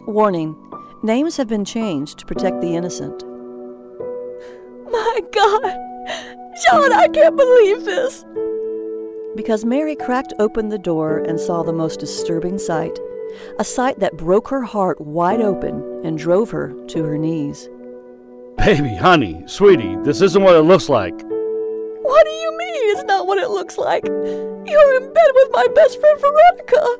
Warning: names have been changed to protect the innocent. My God! John, I can't believe this! Because Mary cracked open the door and saw the most disturbing sight, a sight that broke her heart wide open and drove her to her knees. Baby, honey, sweetie, this isn't what it looks like. What do you mean it's not what it looks like? You're in bed with my best friend Veronica!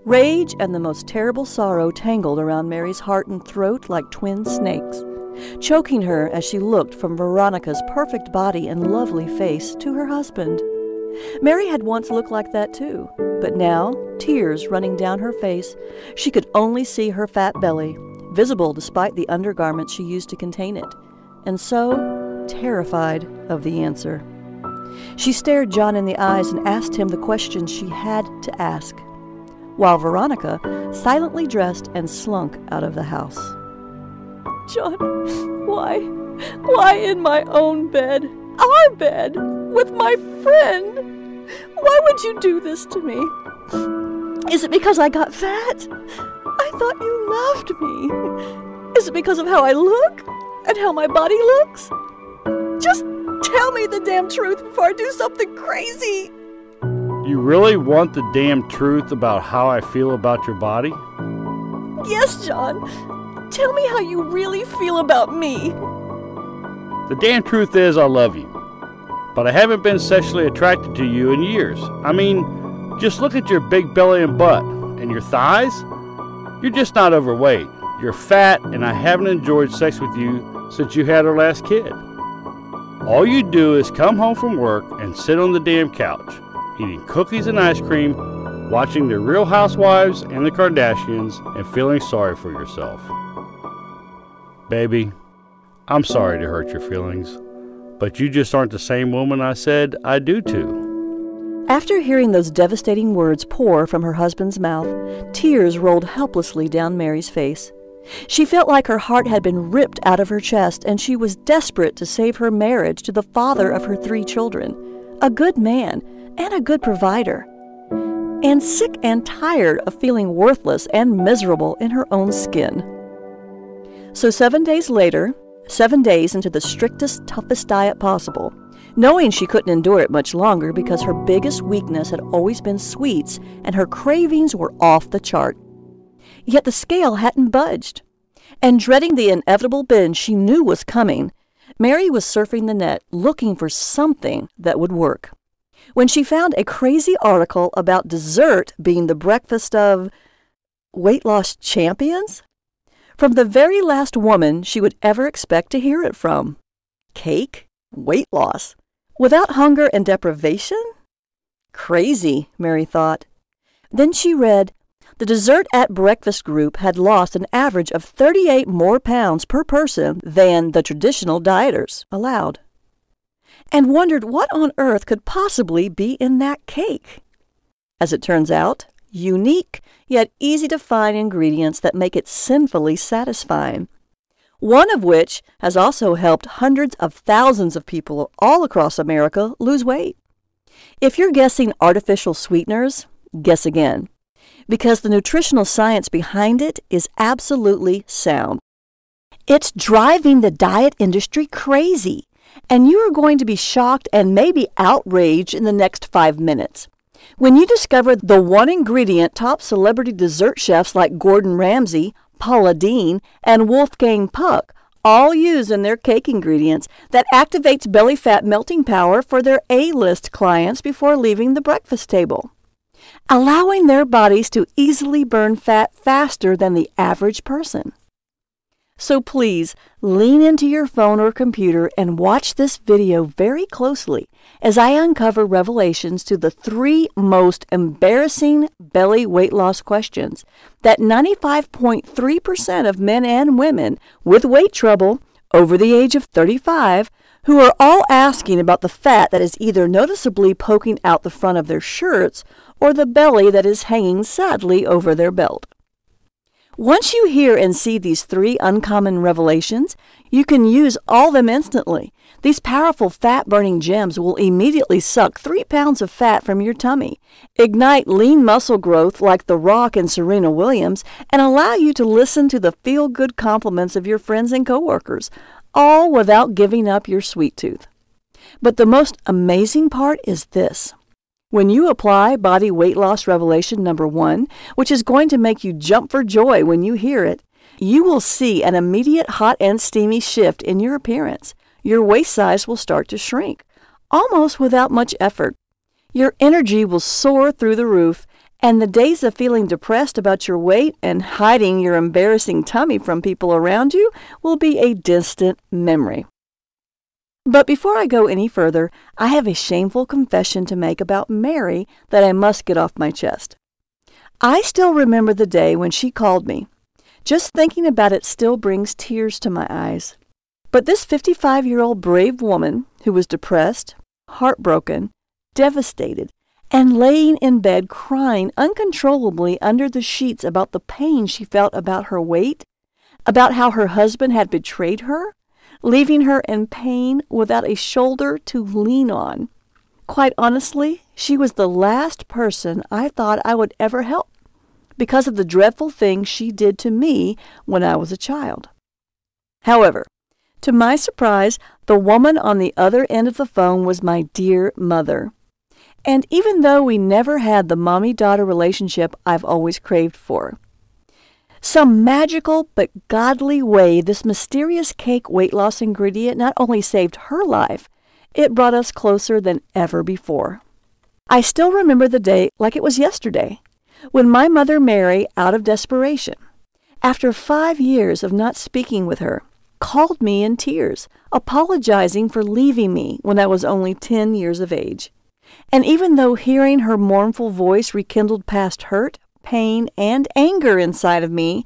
Rage and the most terrible sorrow tangled around Mary's heart and throat like twin snakes, choking her as she looked from Veronica's perfect body and lovely face to her husband. Mary had once looked like that too, but now, tears running down her face, she could only see her fat belly, visible despite the undergarments she used to contain it, and so terrified of the answer. She stared John in the eyes and asked him the questions she had to ask, while Veronica silently dressed and slunk out of the house. John, why? Why in my own bed? Our bed? With my friend? Why would you do this to me? Is it because I got fat? I thought you loved me. Is it because of how I look? And how my body looks? Just tell me the damn truth before I do something crazy. You really want the damn truth about how I feel about your body? Yes, John. Tell me how you really feel about me. The damn truth is I love you. But I haven't been sexually attracted to you in years. I mean, just look at your big belly and butt. And your thighs? You're just not overweight. You're fat, and I haven't enjoyed sex with you since you had our last kid. All you do is come home from work and sit on the damn couch, eating cookies and ice cream, watching The Real Housewives and the Kardashians, and feeling sorry for yourself. Baby, I'm sorry to hurt your feelings, but you just aren't the same woman I said I do to. After hearing those devastating words pour from her husband's mouth, tears rolled helplessly down Mary's face. She felt like her heart had been ripped out of her chest, and she was desperate to save her marriage to the father of her 3 children, a good man and a good provider, and sick and tired of feeling worthless and miserable in her own skin. So 7 days later, 7 days into the strictest, toughest diet possible, knowing she couldn't endure it much longer because her biggest weakness had always been sweets and her cravings were off the chart. Yet the scale hadn't budged. And dreading the inevitable binge she knew was coming, Mary was surfing the net looking for something that would work, when she found a crazy article about dessert being the breakfast of weight loss champions? From the very last woman she would ever expect to hear it from. Cake? Weight loss? Without hunger and deprivation? Crazy, Mary thought. Then she read, the Dessert at Breakfast group had lost an average of 38 more pounds per person than the traditional dieters allowed, and wondered what on earth could possibly be in that cake. As it turns out, unique yet easy to find ingredients that make it sinfully satisfying, one of which has also helped hundreds of thousands of people all across America lose weight. If you're guessing artificial sweeteners, guess again, because the nutritional science behind it is absolutely sound. It's driving the diet industry crazy, and you are going to be shocked and maybe outraged in the next 5 minutes when you discover the one ingredient top celebrity dessert chefs like Gordon Ramsay, Paula Deen, and Wolfgang Puck all use in their cake ingredients that activates belly fat melting power for their A-list clients before leaving the breakfast table, allowing their bodies to easily burn fat faster than the average person. So please, lean into your phone or computer and watch this video very closely as I uncover revelations to the 3 most embarrassing belly weight loss questions that 95.3% of men and women with weight trouble over the age of 35 who are all asking about the fat that is either noticeably poking out the front of their shirts or the belly that is hanging sadly over their belt. Once you hear and see these 3 uncommon revelations, you can use all of them instantly. These powerful fat-burning gems will immediately suck 3 pounds of fat from your tummy, ignite lean muscle growth like The Rock and Serena Williams, and allow you to listen to the feel-good compliments of your friends and coworkers, all without giving up your sweet tooth. But the most amazing part is this. When you apply Body Weight Loss Revelation number 1, which is going to make you jump for joy when you hear it, you will see an immediate hot and steamy shift in your appearance. Your waist size will start to shrink, almost without much effort. Your energy will soar through the roof, and the days of feeling depressed about your weight and hiding your embarrassing tummy from people around you will be a distant memory. But before I go any further, I have a shameful confession to make about Mary that I must get off my chest. I still remember the day when she called me. Just thinking about it still brings tears to my eyes. But this 55-year-old brave woman who was depressed, heartbroken, devastated, and laying in bed crying uncontrollably under the sheets about the pain she felt about her weight, about how her husband had betrayed her, leaving her in pain without a shoulder to lean on. Quite honestly, she was the last person I thought I would ever help because of the dreadful things she did to me when I was a child. However, to my surprise, the woman on the other end of the phone was my dear mother. And even though we never had the mommy-daughter relationship I've always craved for, some magical but godly way this mysterious cake weight loss ingredient not only saved her life, it brought us closer than ever before. I still remember the day like it was yesterday, when my mother Mary, out of desperation, after 5 years of not speaking with her, called me in tears, apologizing for leaving me when I was only 10 years of age. And even though hearing her mournful voice rekindled past hurt, pain, and anger inside of me,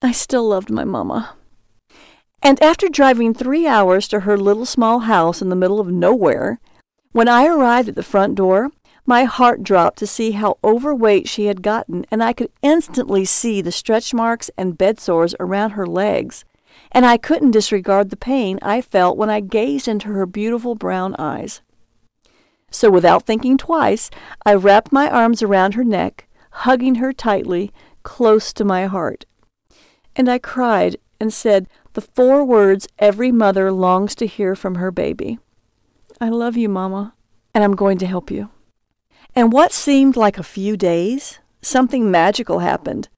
I still loved my mama. And after driving 3 hours to her little small house in the middle of nowhere, when I arrived at the front door, my heart dropped to see how overweight she had gotten, and I could instantly see the stretch marks and bed sores around her legs. And I couldn't disregard the pain I felt when I gazed into her beautiful brown eyes. So without thinking twice, I wrapped my arms around her neck, hugging her tightly, close to my heart. And I cried and said the 4 words every mother longs to hear from her baby. I love you, Mama, and I'm going to help you. And what seemed like a few days, something magical happened.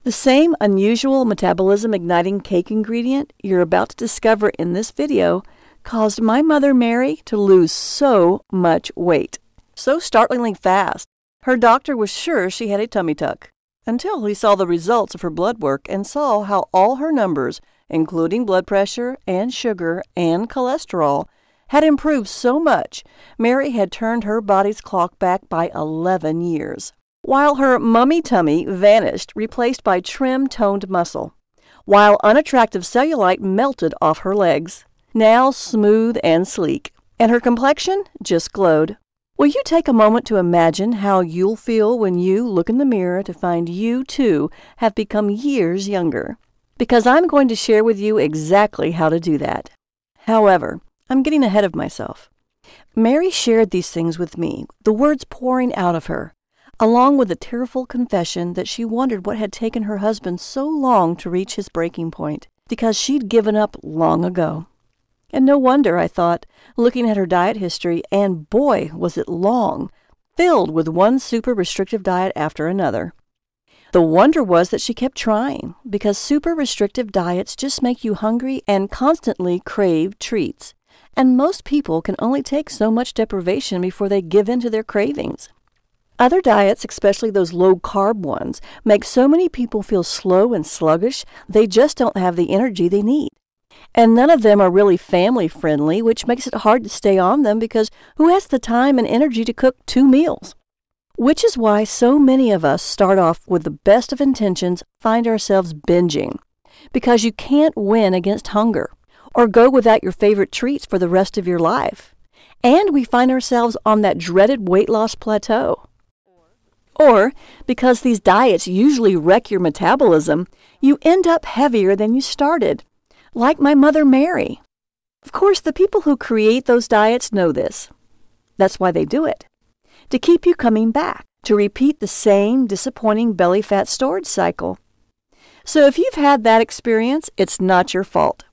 The same unusual metabolism-igniting cake ingredient you're about to discover in this video caused my mother Mary to lose so much weight. So startlingly fast, her doctor was sure she had a tummy tuck, until he saw the results of her blood work and saw how all her numbers, including blood pressure and sugar and cholesterol, had improved so much Mary had turned her body's clock back by 11 years. While her mummy tummy vanished, replaced by trim, toned muscle, while unattractive cellulite melted off her legs, now smooth and sleek, and her complexion just glowed. Will you take a moment to imagine how you'll feel when you look in the mirror to find you, too, have become years younger? Because I'm going to share with you exactly how to do that. However, I'm getting ahead of myself. Mary shared these things with me, the words pouring out of her, along with the tearful confession that she wondered what had taken her husband so long to reach his breaking point, because she'd given up long ago. And no wonder, I thought, looking at her diet history, and boy, was it long, filled with one super restrictive diet after another. The wonder was that she kept trying, because super restrictive diets just make you hungry and constantly crave treats. And most people can only take so much deprivation before they give in to their cravings. Other diets, especially those low-carb ones, make so many people feel slow and sluggish, they just don't have the energy they need. And none of them are really family-friendly, which makes it hard to stay on them because who has the time and energy to cook 2 meals? Which is why so many of us start off with the best of intentions, find ourselves binging, because you can't win against hunger, or go without your favorite treats for the rest of your life. And we find ourselves on that dreaded weight loss plateau. Or, because these diets usually wreck your metabolism, you end up heavier than you started, like my mother Mary. Of course, the people who create those diets know this. That's why they do it. To keep you coming back, to repeat the same disappointing belly fat storage cycle. So if you've had that experience, it's not your fault.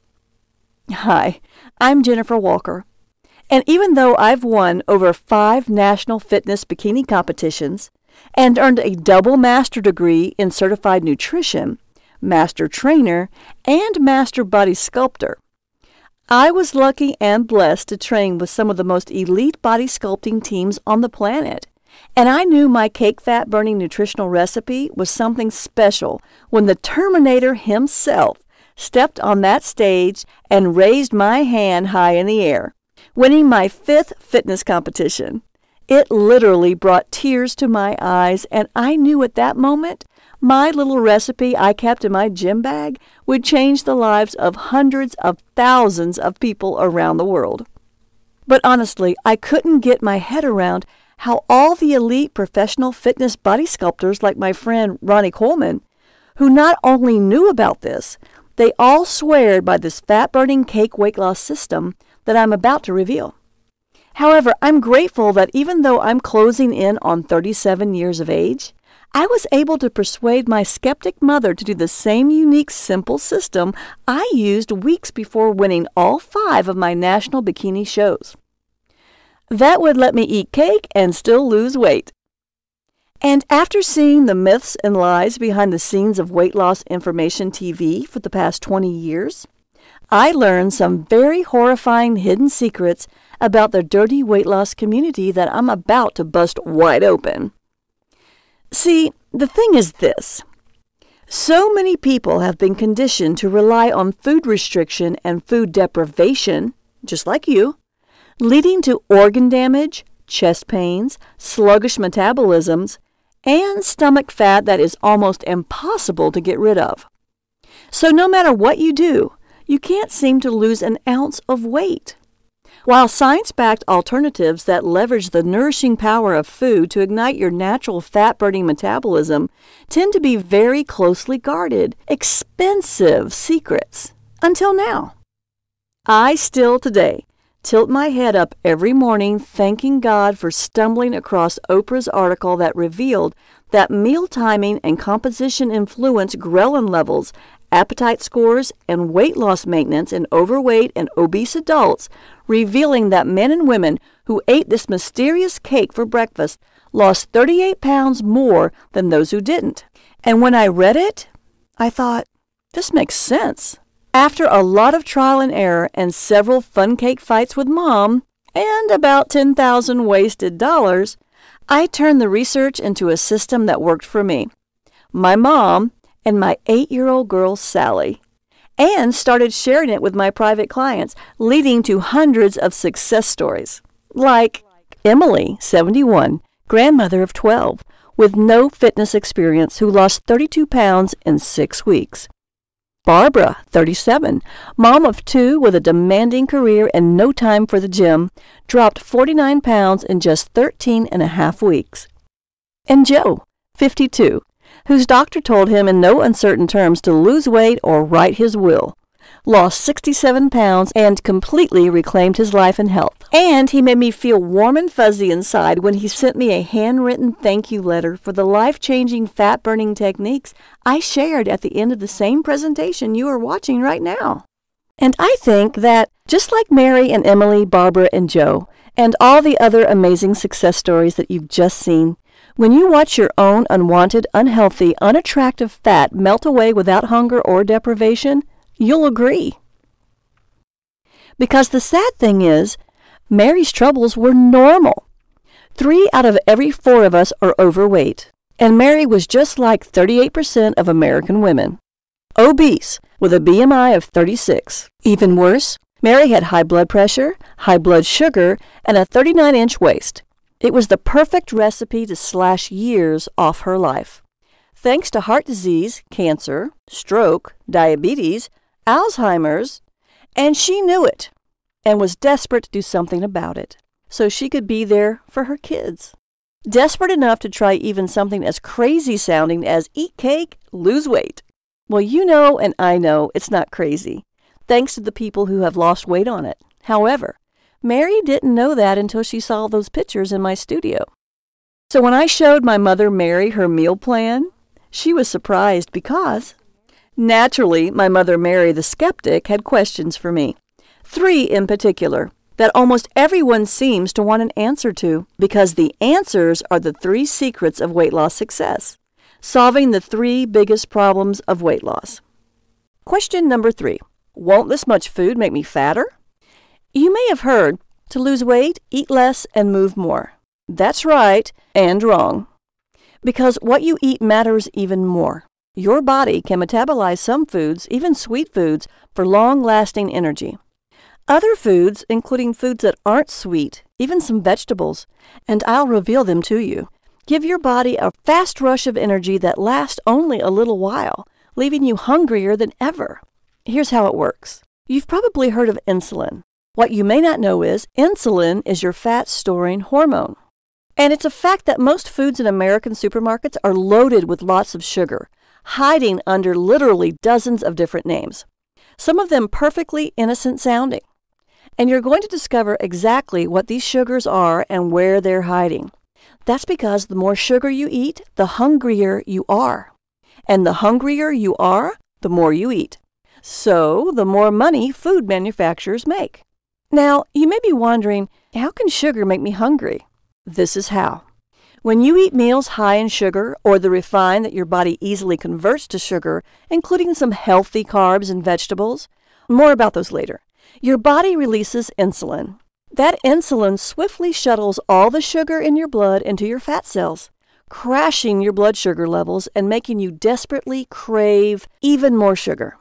Hi, I'm Jennifer Walker. And even though I've won over 5 national fitness bikini competitions and earned a double master degree in certified nutrition, master trainer, and master body sculptor, I was lucky and blessed to train with some of the most elite body sculpting teams on the planet. And I knew my cake fat burning nutritional recipe was something special when the Terminator himself stepped on that stage and raised my hand high in the air, winning my 5th fitness competition. It literally brought tears to my eyes, and I knew at that moment my little recipe I kept in my gym bag would change the lives of hundreds of thousands of people around the world. But honestly, I couldn't get my head around how all the elite professional fitness body sculptors like my friend Ronnie Coleman, who not only knew about this, they all swear by this fat-burning cake weight loss system that I'm about to reveal. However, I'm grateful that even though I'm closing in on 37 years of age, I was able to persuade my skeptic mother to do the same unique, simple system I used weeks before winning all 5 of my national bikini shows. That would let me eat cake and still lose weight. And after seeing the myths and lies behind the scenes of weight loss information TV for the past 20 years, I learned some very horrifying hidden secrets about the dirty weight loss community that I'm about to bust wide open. See, the thing is this. So many people have been conditioned to rely on food restriction and food deprivation, just like you, leading to organ damage, chest pains, sluggish metabolisms, and stomach fat that is almost impossible to get rid of. So no matter what you do, you can't seem to lose an ounce of weight. While science-backed alternatives that leverage the nourishing power of food to ignite your natural fat-burning metabolism tend to be very closely guarded, expensive secrets. Until now. I still today tilt my head up every morning thanking God for stumbling across Oprah's article that revealed that meal timing and composition influence ghrelin levels, appetite scores, and weight loss maintenance in overweight and obese adults, revealing that men and women who ate this mysterious cake for breakfast lost 38 pounds more than those who didn't. And when I read it, I thought, this makes sense. After a lot of trial and error and several fun cake fights with Mom, and about 10,000 wasted dollars, I turned the research into a system that worked for me, my mom, and my 8-year-old girl, Sally, and started sharing it with my private clients, leading to hundreds of success stories, like Emily, 71, grandmother of 12, with no fitness experience who lost 32 pounds in 6 weeks. Barbara, 37, mom of 2 with a demanding career and no time for the gym, dropped 49 pounds in just 13 and a half weeks. And Joe, 52, whose doctor told him in no uncertain terms to lose weight or write his will, lost 67 pounds and completely reclaimed his life and health. And he made me feel warm and fuzzy inside when he sent me a handwritten thank you letter for the life-changing fat-burning techniques I shared at the end of the same presentation you are watching right now. And I think that, just like Mary and Emily, Barbara and Joe, and all the other amazing success stories that you've just seen, when you watch your own unwanted, unhealthy, unattractive fat melt away without hunger or deprivation, you'll agree. Because the sad thing is, Mary's troubles were normal. 3 out of every 4 of us are overweight, and Mary was just like 38% of American women. Obese, with a BMI of 36. Even worse, Mary had high blood pressure, high blood sugar, and a 39-inch waist. It was the perfect recipe to slash years off her life. Thanks to heart disease, cancer, stroke, diabetes, Alzheimer's, and she knew it and was desperate to do something about it so she could be there for her kids. Desperate enough to try even something as crazy sounding as eat cake, lose weight. Well, you know and I know it's not crazy. thanks to the people who have lost weight on it. However, Mary didn't know that until she saw those pictures in my studio. So when I showed my mother Mary her meal plan, she was surprised because, naturally, my mother Mary the skeptic had questions for me. 3 in particular, that almost everyone seems to want an answer to, because the answers are the 3 secrets of weight loss success, solving the 3 biggest problems of weight loss. Question number 3. Won't this much food make me fatter? You may have heard, to lose weight, eat less and move more. That's right and wrong. Because what you eat matters even more. Your body can metabolize some foods, even sweet foods, for long-lasting energy. Other foods, including foods that aren't sweet, even some vegetables, and I'll reveal them to you, give your body a fast rush of energy that lasts only a little while, leaving you hungrier than ever. Here's how it works. You've probably heard of insulin. What you may not know is insulin is your fat-storing hormone. And it's a fact that most foods in American supermarkets are loaded with lots of sugar, hiding under literally dozens of different names, some of them perfectly innocent sounding. And you're going to discover exactly what these sugars are and where they're hiding. That's because the more sugar you eat, the hungrier you are. And the hungrier you are, the more you eat. So, the more money food manufacturers make. Now, you may be wondering, how can sugar make me hungry? This is how. When you eat meals high in sugar, or the refined that your body easily converts to sugar, including some healthy carbs and vegetables, more about those later, your body releases insulin. That insulin swiftly shuttles all the sugar in your blood into your fat cells, crashing your blood sugar levels and making you desperately crave even more sugar.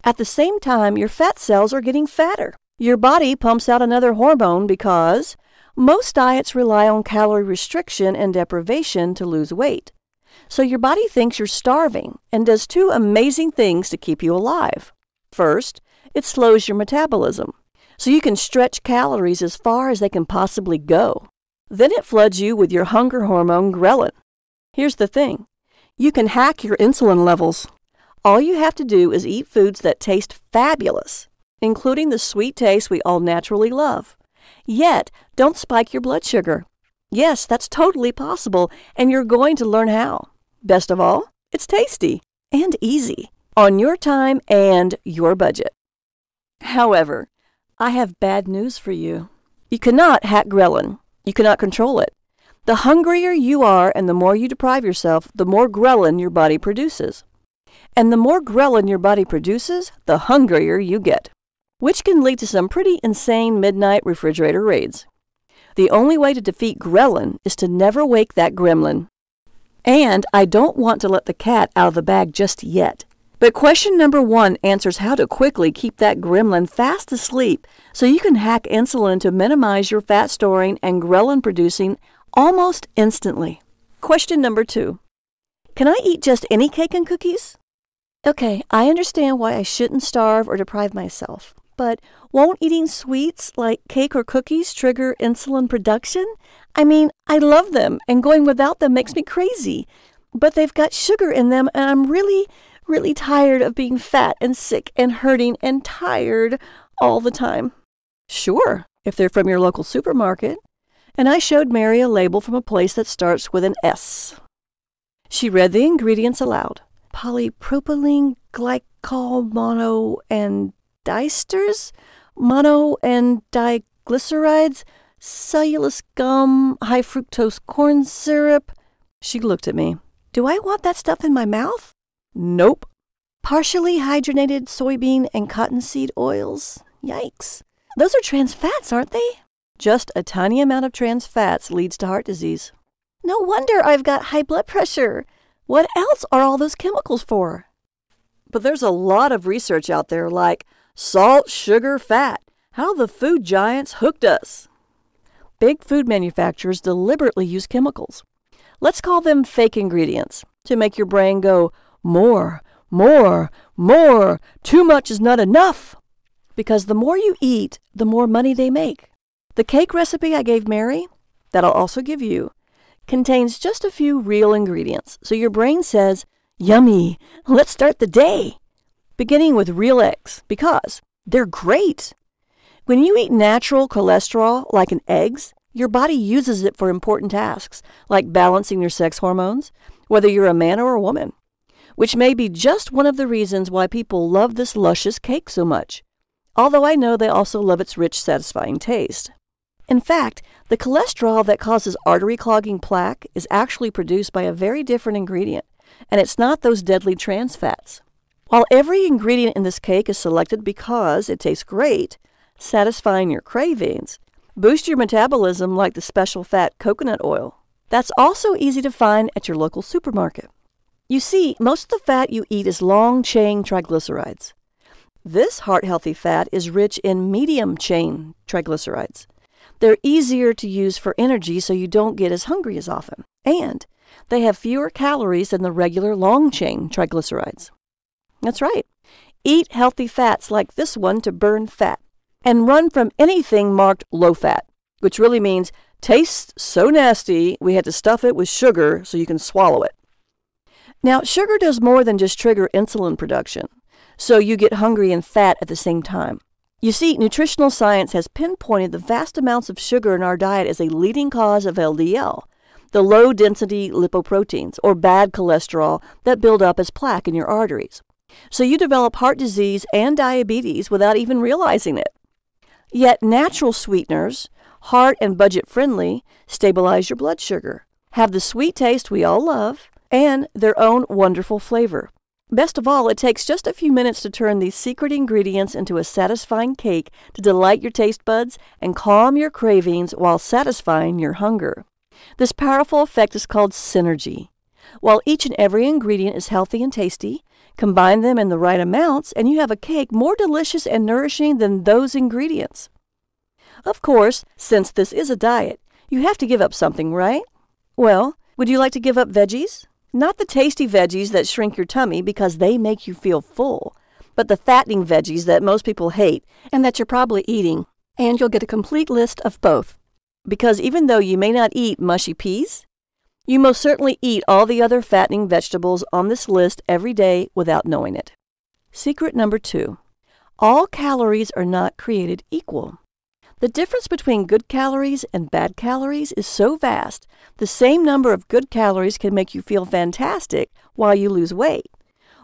At the same time, your fat cells are getting fatter. Your body pumps out another hormone because most diets rely on calorie restriction and deprivation to lose weight. So your body thinks you're starving and does 2 amazing things to keep you alive. First, it slows your metabolism, so you can stretch calories as far as they can possibly go. Then it floods you with your hunger hormone ghrelin. Here's the thing. You can hack your insulin levels. All you have to do is eat foods that taste fabulous, including the sweet taste we all naturally love. Yet, don't spike your blood sugar. Yes, that's totally possible, and you're going to learn how. Best of all, it's tasty and easy, on your time and your budget. However, I have bad news for you. You cannot hack ghrelin. You cannot control it. The hungrier you are and the more you deprive yourself, the more ghrelin your body produces. And the more ghrelin your body produces, the hungrier you get, which can lead to some pretty insane midnight refrigerator raids. The only way to defeat ghrelin is to never wake that gremlin. And I don't want to let the cat out of the bag just yet. But question number 1 answers how to quickly keep that gremlin fast asleep so you can hack insulin to minimize your fat storing and ghrelin producing almost instantly. Question number 2. Can I eat just any cake and cookies? Okay, I understand why I shouldn't starve or deprive myself. But won't eating sweets like cake or cookies trigger insulin production? I mean, I love them, and going without them makes me crazy. But they've got sugar in them, and I'm really tired of being fat and sick and hurting and tired all the time. Sure, if they're from your local supermarket. And I showed Mary a label from a place that starts with an S. She read the ingredients aloud. Polypropylene glycol mono and diesters, mono and diglycerides, cellulose gum, high fructose corn syrup. She looked at me. Do I want that stuff in my mouth? Nope. Partially hydrogenated soybean and cottonseed oils. Yikes. Those are trans fats, aren't they? Just a tiny amount of trans fats leads to heart disease. No wonder I've got high blood pressure. What else are all those chemicals for? But there's a lot of research out there like salt, sugar, fat. How the food giants hooked us. Big food manufacturers deliberately use chemicals. Let's call them fake ingredients to make your brain go, more, more, more. Too much is not enough. Because the more you eat, the more money they make. The cake recipe I gave Mary, that I'll also give you, contains just a few real ingredients. So your brain says, yummy, let's start the day. Beginning with real eggs, because They're great. When you eat natural cholesterol, like in eggs, your body uses it for important tasks, like balancing your sex hormones, whether you're a man or a woman, which may be just one of the reasons why people love this luscious cake so much, although I know they also love its rich, satisfying taste. In fact, the cholesterol that causes artery clogging plaque is actually produced by a very different ingredient, and it's not those deadly trans fats. While every ingredient in this cake is selected because it tastes great, satisfying your cravings, boost your metabolism like the special fat coconut oil, that's also easy to find at your local supermarket. You see, most of the fat you eat is long-chain triglycerides. This heart-healthy fat is rich in medium-chain triglycerides. They're easier to use for energy so you don't get as hungry as often, and they have fewer calories than the regular long-chain triglycerides. That's right. Eat healthy fats like this one to burn fat, and run from anything marked low-fat, which really means tastes so nasty we had to stuff it with sugar so you can swallow it. Now, sugar does more than just trigger insulin production, so you get hungry and fat at the same time. You see, nutritional science has pinpointed the vast amounts of sugar in our diet as a leading cause of LDL, the low-density lipoproteins, or bad cholesterol that build up as plaque in your arteries. So you develop heart disease and diabetes without even realizing it. Yet natural sweeteners, heart and budget-friendly, stabilize your blood sugar, have the sweet taste we all love, and their own wonderful flavor. Best of all, it takes just a few minutes to turn these secret ingredients into a satisfying cake to delight your taste buds and calm your cravings while satisfying your hunger. This powerful effect is called synergy. While each and every ingredient is healthy and tasty, combine them in the right amounts and you have a cake more delicious and nourishing than those ingredients. Of course, since this is a diet, you have to give up something, right? Well, would you like to give up veggies? Not the tasty veggies that shrink your tummy because they make you feel full, but the fattening veggies that most people hate and that you're probably eating. And you'll get a complete list of both. Because even though you may not eat mushy peas, you most certainly eat all the other fattening vegetables on this list every day without knowing it. Secret number 2. All calories are not created equal. The difference between good calories and bad calories is so vast, the same number of good calories can make you feel fantastic while you lose weight,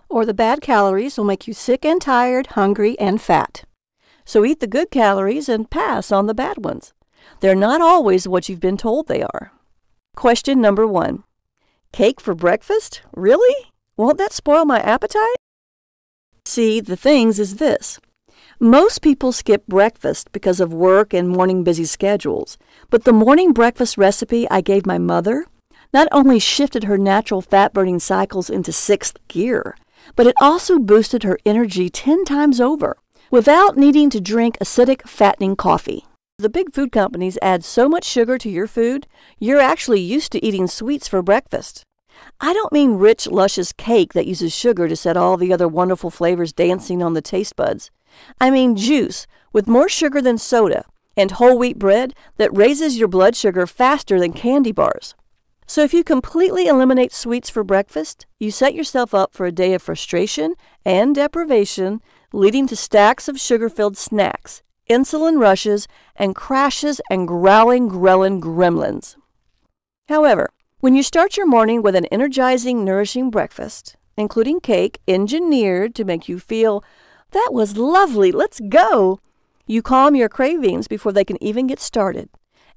or the bad calories will make you sick and tired, hungry, and fat. So eat the good calories and pass on the bad ones. They're not always what you've been told they are. Question number 1. Cake for breakfast? Really? Won't that spoil my appetite? See, the things is this. Most people skip breakfast because of work and morning busy schedules, but the morning breakfast recipe I gave my mother not only shifted her natural fat-burning cycles into 6th gear, but it also boosted her energy 10 times over without needing to drink acidic, fattening coffee. The big food companies add so much sugar to your food, you're actually used to eating sweets for breakfast. I don't mean rich, luscious cake that uses sugar to set all the other wonderful flavors dancing on the taste buds. I mean juice with more sugar than soda and whole wheat bread that raises your blood sugar faster than candy bars. So if you completely eliminate sweets for breakfast, you set yourself up for a day of frustration and deprivation, leading to stacks of sugar-filled snacks, insulin rushes, and crashes and growling ghrelin gremlins. However, when you start your morning with an energizing, nourishing breakfast, including cake engineered to make you feel, "That was lovely, let's go," you calm your cravings before they can even get started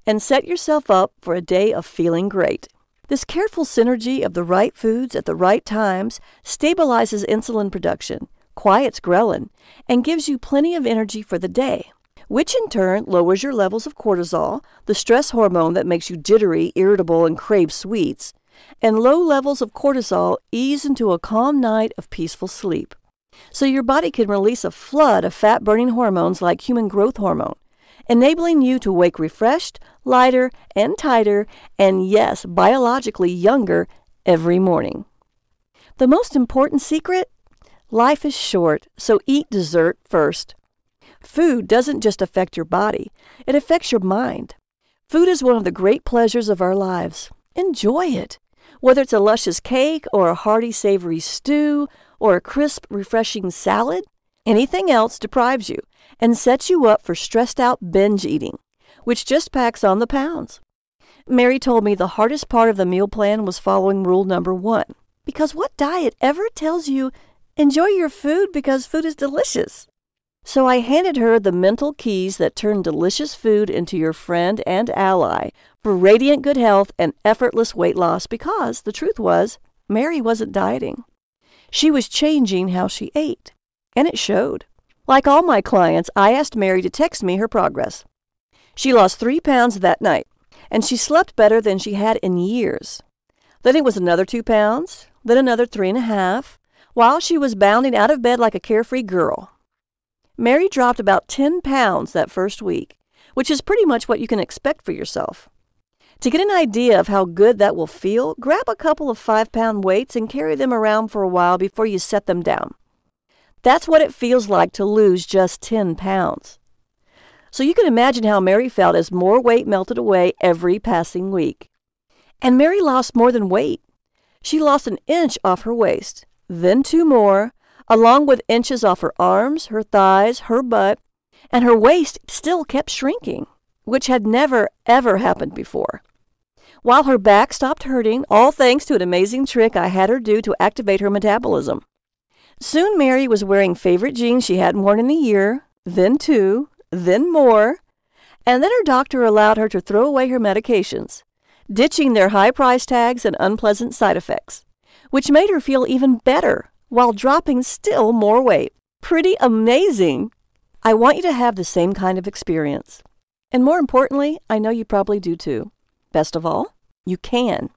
and set yourself up for a day of feeling great. This careful synergy of the right foods at the right times stabilizes insulin production, quiets ghrelin, and gives you plenty of energy for the day, which in turn lowers your levels of cortisol, the stress hormone that makes you jittery, irritable, and crave sweets, and low levels of cortisol ease into a calm night of peaceful sleep. So your body can release a flood of fat-burning hormones like human growth hormone, enabling you to wake refreshed, lighter, and tighter, and yes, biologically younger every morning. The most important secret? Life is short, so eat dessert first. Food doesn't just affect your body, it affects your mind. Food is one of the great pleasures of our lives. Enjoy it. Whether it's a luscious cake or a hearty, savory stew or a crisp, refreshing salad, anything else deprives you, and sets you up for stressed-out binge eating, which just packs on the pounds. Mary told me the hardest part of the meal plan was following rule number 1, because what diet ever tells you, enjoy your food because food is delicious? So I handed her the mental keys that turn delicious food into your friend and ally for radiant good health and effortless weight loss because, the truth was, Mary wasn't dieting. She was changing how she ate, and it showed. Like all my clients, I asked Mary to text me her progress. She lost 3 pounds that night, and she slept better than she had in years. Then it was another 2 pounds, then another 3.5, while she was bounding out of bed like a carefree girl. Mary dropped about 10 pounds that first week, which is pretty much what you can expect for yourself. To get an idea of how good that will feel, grab a couple of 5-pound weights and carry them around for a while before you set them down. That's what it feels like to lose just 10 pounds. So you can imagine how Mary felt as more weight melted away every passing week. And Mary lost more than weight. She lost an inch off her waist, then 2 more, along with inches off her arms, her thighs, her butt, and her waist still kept shrinking, which had never, ever happened before. While her back stopped hurting, all thanks to an amazing trick I had her do to activate her metabolism. Soon Mary was wearing favorite jeans she hadn't worn in a year, then 2, then more, and then her doctor allowed her to throw away her medications, ditching their high price tags and unpleasant side effects, which made her feel even better while dropping still more weight. Pretty amazing! I want you to have the same kind of experience. And more importantly, I know you probably do too. Best of all, you can.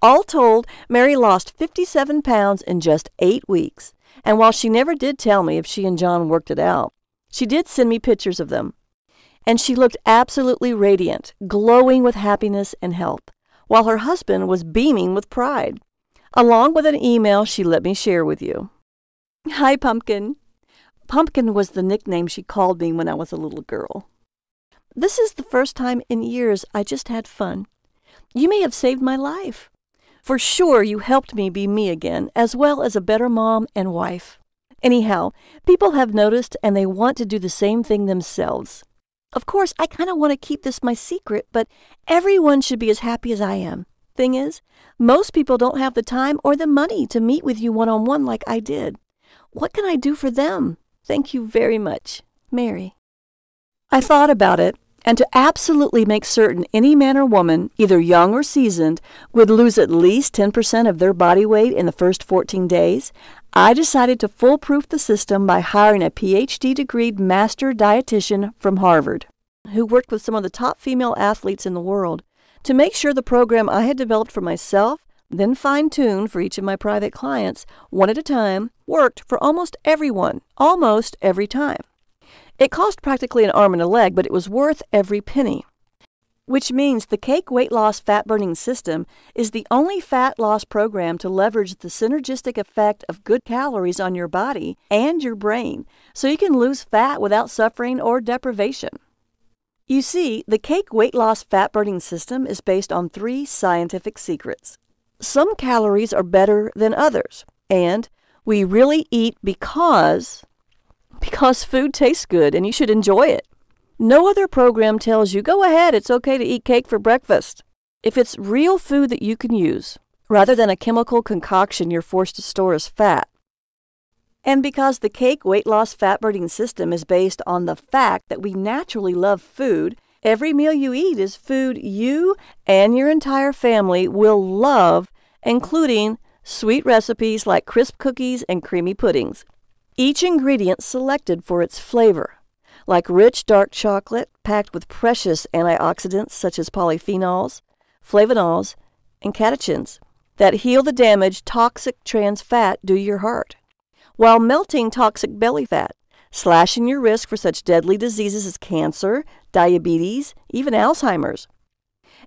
All told, Mary lost 57 pounds in just 8 weeks. And while she never did tell me if she and John worked it out, she did send me pictures of them. And she looked absolutely radiant, glowing with happiness and health, while her husband was beaming with pride, along with an email she let me share with you. Hi, Pumpkin. Pumpkin was the nickname she called me when I was a little girl. This is the first time in years I just had fun. You may have saved my life. For sure, you helped me be me again, as well as a better mom and wife. Anyhow, people have noticed and they want to do the same thing themselves. Of course, I kind of want to keep this my secret, but everyone should be as happy as I am. Thing is, most people don't have the time or the money to meet with you one-on-one like I did. What can I do for them? Thank you very much, Mary. I thought about it, and to absolutely make certain any man or woman, either young or seasoned, would lose at least 10% of their body weight in the first 14 days, I decided to foolproof the system by hiring a PhD-degreed master dietitian from Harvard, who worked with some of the top female athletes in the world, to make sure the program I had developed for myself, then fine-tuned for each of my private clients, one at a time, worked for almost everyone, almost every time. It cost practically an arm and a leg, but it was worth every penny. Which means the Cake Weight Loss Fat-Burning System is the only fat loss program to leverage the synergistic effect of good calories on your body and your brain, so you can lose fat without suffering or deprivation. You see, the Cake Weight Loss Fat-Burning System is based on 3 scientific secrets. Some calories are better than others, and we really eat because food tastes good and you should enjoy it. No other program tells you, go ahead, it's okay to eat cake for breakfast. If it's real food that you can use, rather than a chemical concoction you're forced to store as fat. And because the Cake Weight Loss Fat-Burning System is based on the fact that we naturally love food, every meal you eat is food you and your entire family will love, including sweet recipes like crisp cookies and creamy puddings. Each ingredient selected for its flavor, like rich dark chocolate packed with precious antioxidants such as polyphenols, flavonols, and catechins that heal the damage toxic trans fat do your heart, while melting toxic belly fat, slashing your risk for such deadly diseases as cancer, diabetes, even Alzheimer's.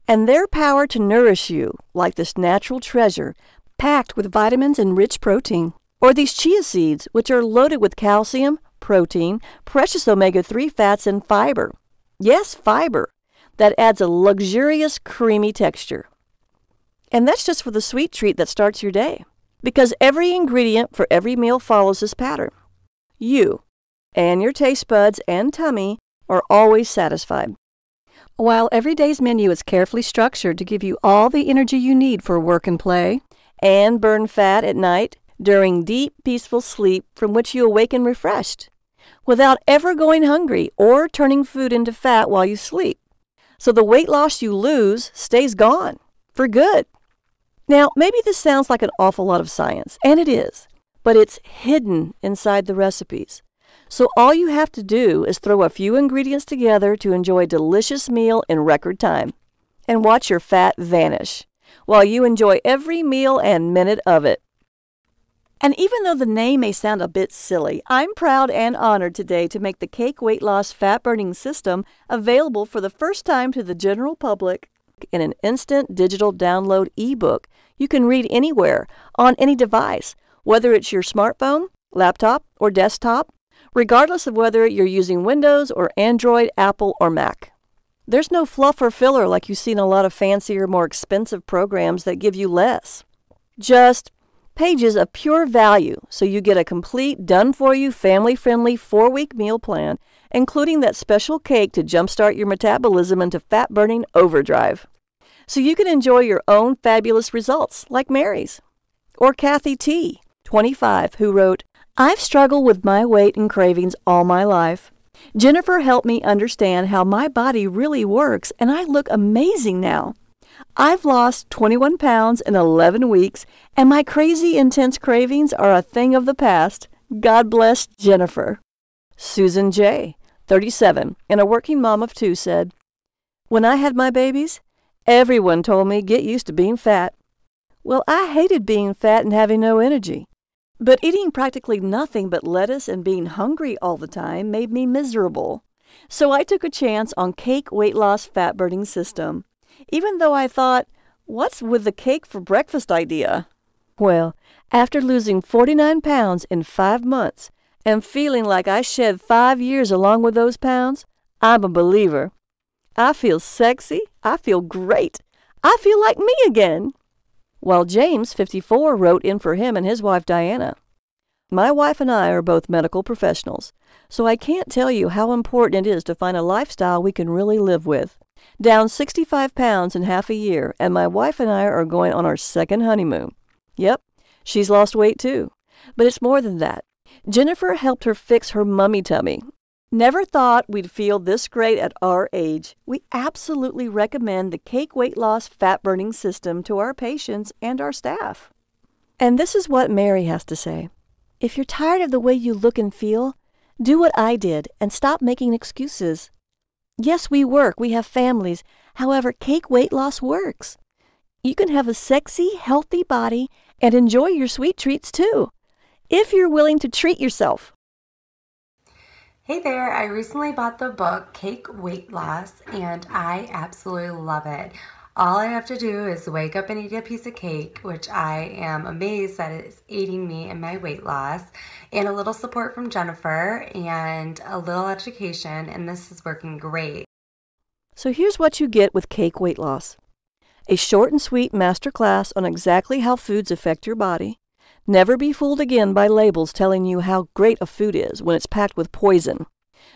And their power to nourish you like this natural treasure packed with vitamins and rich protein. Or these chia seeds, which are loaded with calcium, protein, precious omega-3 fats, and fiber. Yes, fiber. That adds a luxurious, creamy texture. And that's just for the sweet treat that starts your day. Because every ingredient for every meal follows this pattern. You. and your taste buds and tummy are always satisfied. While every day's menu is carefully structured to give you all the energy you need for work and play, and burn fat at night during deep, peaceful sleep from which you awaken refreshed, without ever going hungry or turning food into fat while you sleep. So the weight loss you lose stays gone for good. Now, maybe this sounds like an awful lot of science, and it is, but it's hidden inside the recipes. So all you have to do is throw a few ingredients together to enjoy a delicious meal in record time, and watch your fat vanish, while you enjoy every meal and minute of it. And even though the name may sound a bit silly, I'm proud and honored today to make the Cake Weight Loss Fat Burning System available for the first time to the general public in an instant digital download ebook you can read anywhere, on any device, whether it's your smartphone, laptop, or desktop, regardless of whether you're using Windows or Android, Apple, or Mac. There's no fluff or filler like you see in a lot of fancier, more expensive programs that give you less. Just pages of pure value, so you get a complete, done-for-you, family-friendly 4-week meal plan, including that special cake to jumpstart your metabolism into fat-burning overdrive. So you can enjoy your own fabulous results, like Mary's. Or Kathy T., 25, who wrote, "I've struggled with my weight and cravings all my life. Jennifer helped me understand how my body really works, and I look amazing now. I've lost 21 pounds in 11 weeks, and my crazy intense cravings are a thing of the past. God bless Jennifer." Susan J., 37, and a working mom of 2, said, "When I had my babies, everyone told me get used to being fat. Well, I hated being fat and having no energy. But eating practically nothing but lettuce and being hungry all the time made me miserable. So I took a chance on Cake Weight Loss Fat Burning System, even though I thought, what's with the cake for breakfast idea? Well, after losing 49 pounds in 5 months and feeling like I shed 5 years along with those pounds, I'm a believer. I feel sexy. I feel great. I feel like me again." While James, 54, wrote in for him and his wife Diana, "My wife and I are both medical professionals, so I can't tell you how important it is to find a lifestyle we can really live with. Down 65 pounds in half a year, and my wife and I are going on our 2nd honeymoon. Yep, she's lost weight too. But it's more than that. Jennifer helped her fix her mummy tummy. Never thought we'd feel this great at our age. We absolutely recommend the Cake Weight Loss Fat Burning System to our patients and our staff." And this is what Mary has to say. "If you're tired of the way you look and feel, do what I did and stop making excuses. Yes, we work, we have families. However, Cake Weight Loss works. You can have a sexy, healthy body and enjoy your sweet treats too, if you're willing to treat yourself." Hey there, I recently bought the book Cake Weight Loss and I absolutely love it. All I have to do is wake up and eat a piece of cake, which I am amazed that it's aiding me in my weight loss, and a little support from Jennifer and a little education, and this is working great. So here's what you get with Cake Weight Loss. A short and sweet master class on exactly how foods affect your body. Never be fooled again by labels telling you how great a food is when it's packed with poison.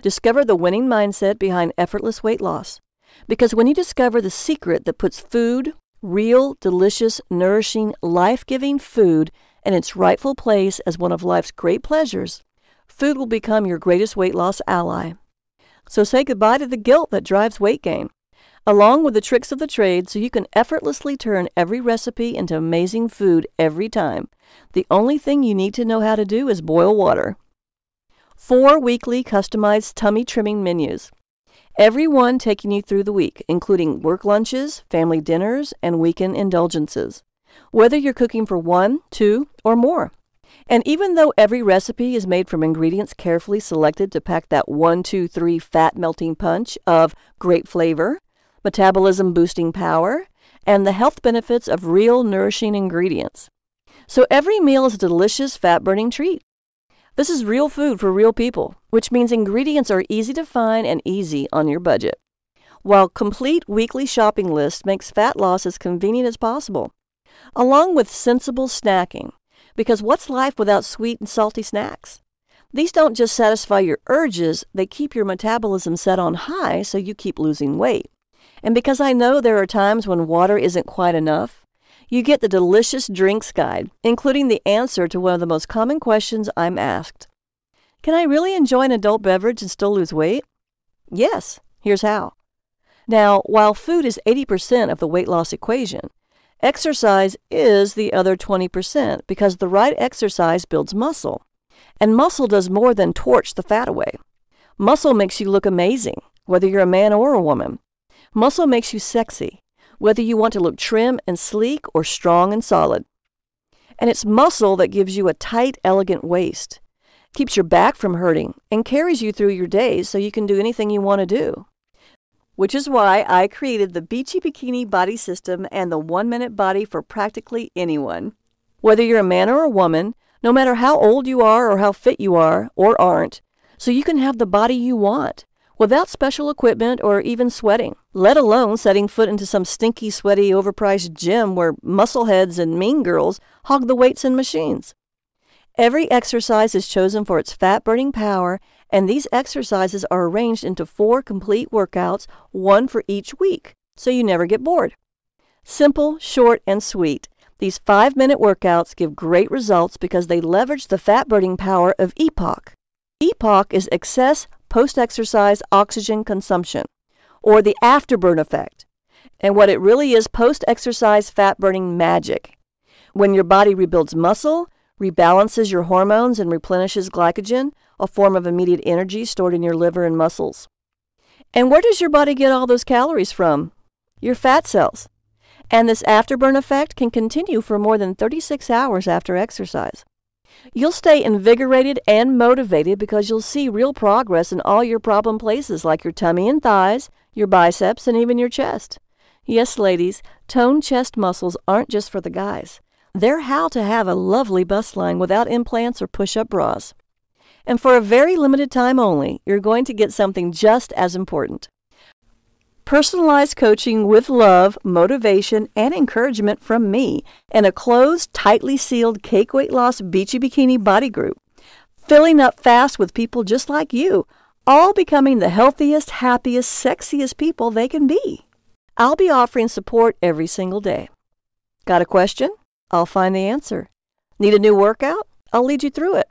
Discover the winning mindset behind effortless weight loss. Because when you discover the secret that puts food, real, delicious, nourishing, life-giving food, in its rightful place as one of life's great pleasures, food will become your greatest weight loss ally. So say goodbye to the guilt that drives weight gain, along with the tricks of the trade, so you can effortlessly turn every recipe into amazing food every time. The only thing you need to know how to do is boil water. 4 weekly customized tummy trimming menus. Every one taking you through the week, including work lunches, family dinners, and weekend indulgences, whether you're cooking for 1, 2, or more. And even though every recipe is made from ingredients carefully selected to pack that 1, 2, 3 fat-melting punch of great flavor, metabolism-boosting power, and the health benefits of real nourishing ingredients. So every meal is a delicious fat-burning treat. This is real food for real people, which means ingredients are easy to find and easy on your budget, while complete weekly shopping list makes fat loss as convenient as possible, along with sensible snacking, because what's life without sweet and salty snacks? These don't just satisfy your urges, they keep your metabolism set on high so you keep losing weight. And because I know there are times when water isn't quite enough, you get the delicious drinks guide, including the answer to one of the most common questions I'm asked. Can I really enjoy an adult beverage and still lose weight? Yes, here's how. Now, while food is 80% of the weight loss equation, exercise is the other 20% because the right exercise builds muscle. And muscle does more than torch the fat away. Muscle makes you look amazing, whether you're a man or a woman. Muscle makes you sexy, whether you want to look trim and sleek or strong and solid. And it's muscle that gives you a tight, elegant waist, keeps your back from hurting, and carries you through your days so you can do anything you want to do. Which is why I created the Beachy Bikini Body System and the 1-Minute Body for practically anyone. Whether you're a man or a woman, no matter how old you are or how fit you are or aren't, so you can have the body you want without special equipment or even sweating, let alone setting foot into some stinky, sweaty, overpriced gym where muscleheads and mean girls hog the weights and machines. Every exercise is chosen for its fat-burning power, and these exercises are arranged into 4 complete workouts, 1 for each week, so you never get bored. Simple, short, and sweet. These 5-minute workouts give great results because they leverage the fat-burning power of EPOC. EPOC is excess post-exercise oxygen consumption, or the afterburn effect. And what it really is, post-exercise fat-burning magic. When your body rebuilds muscle, rebalances your hormones, and replenishes glycogen, a form of immediate energy stored in your liver and muscles. And where does your body get all those calories from? Your fat cells. And this afterburn effect can continue for more than 36 hours after exercise. You'll stay invigorated and motivated because you'll see real progress in all your problem places like your tummy and thighs, your biceps, and even your chest. Yes, ladies, toned chest muscles aren't just for the guys. They're how to have a lovely bust line without implants or push-up bras. And for a very limited time only, you're going to get something just as important. Personalized coaching with love, motivation, and encouragement from me in a closed, tightly sealed Cake Weight Loss Beachy Bikini Body Group, filling up fast with people just like you, all becoming the healthiest, happiest, sexiest people they can be. I'll be offering support every single day. Got a question? I'll find the answer. Need a new workout? I'll lead you through it.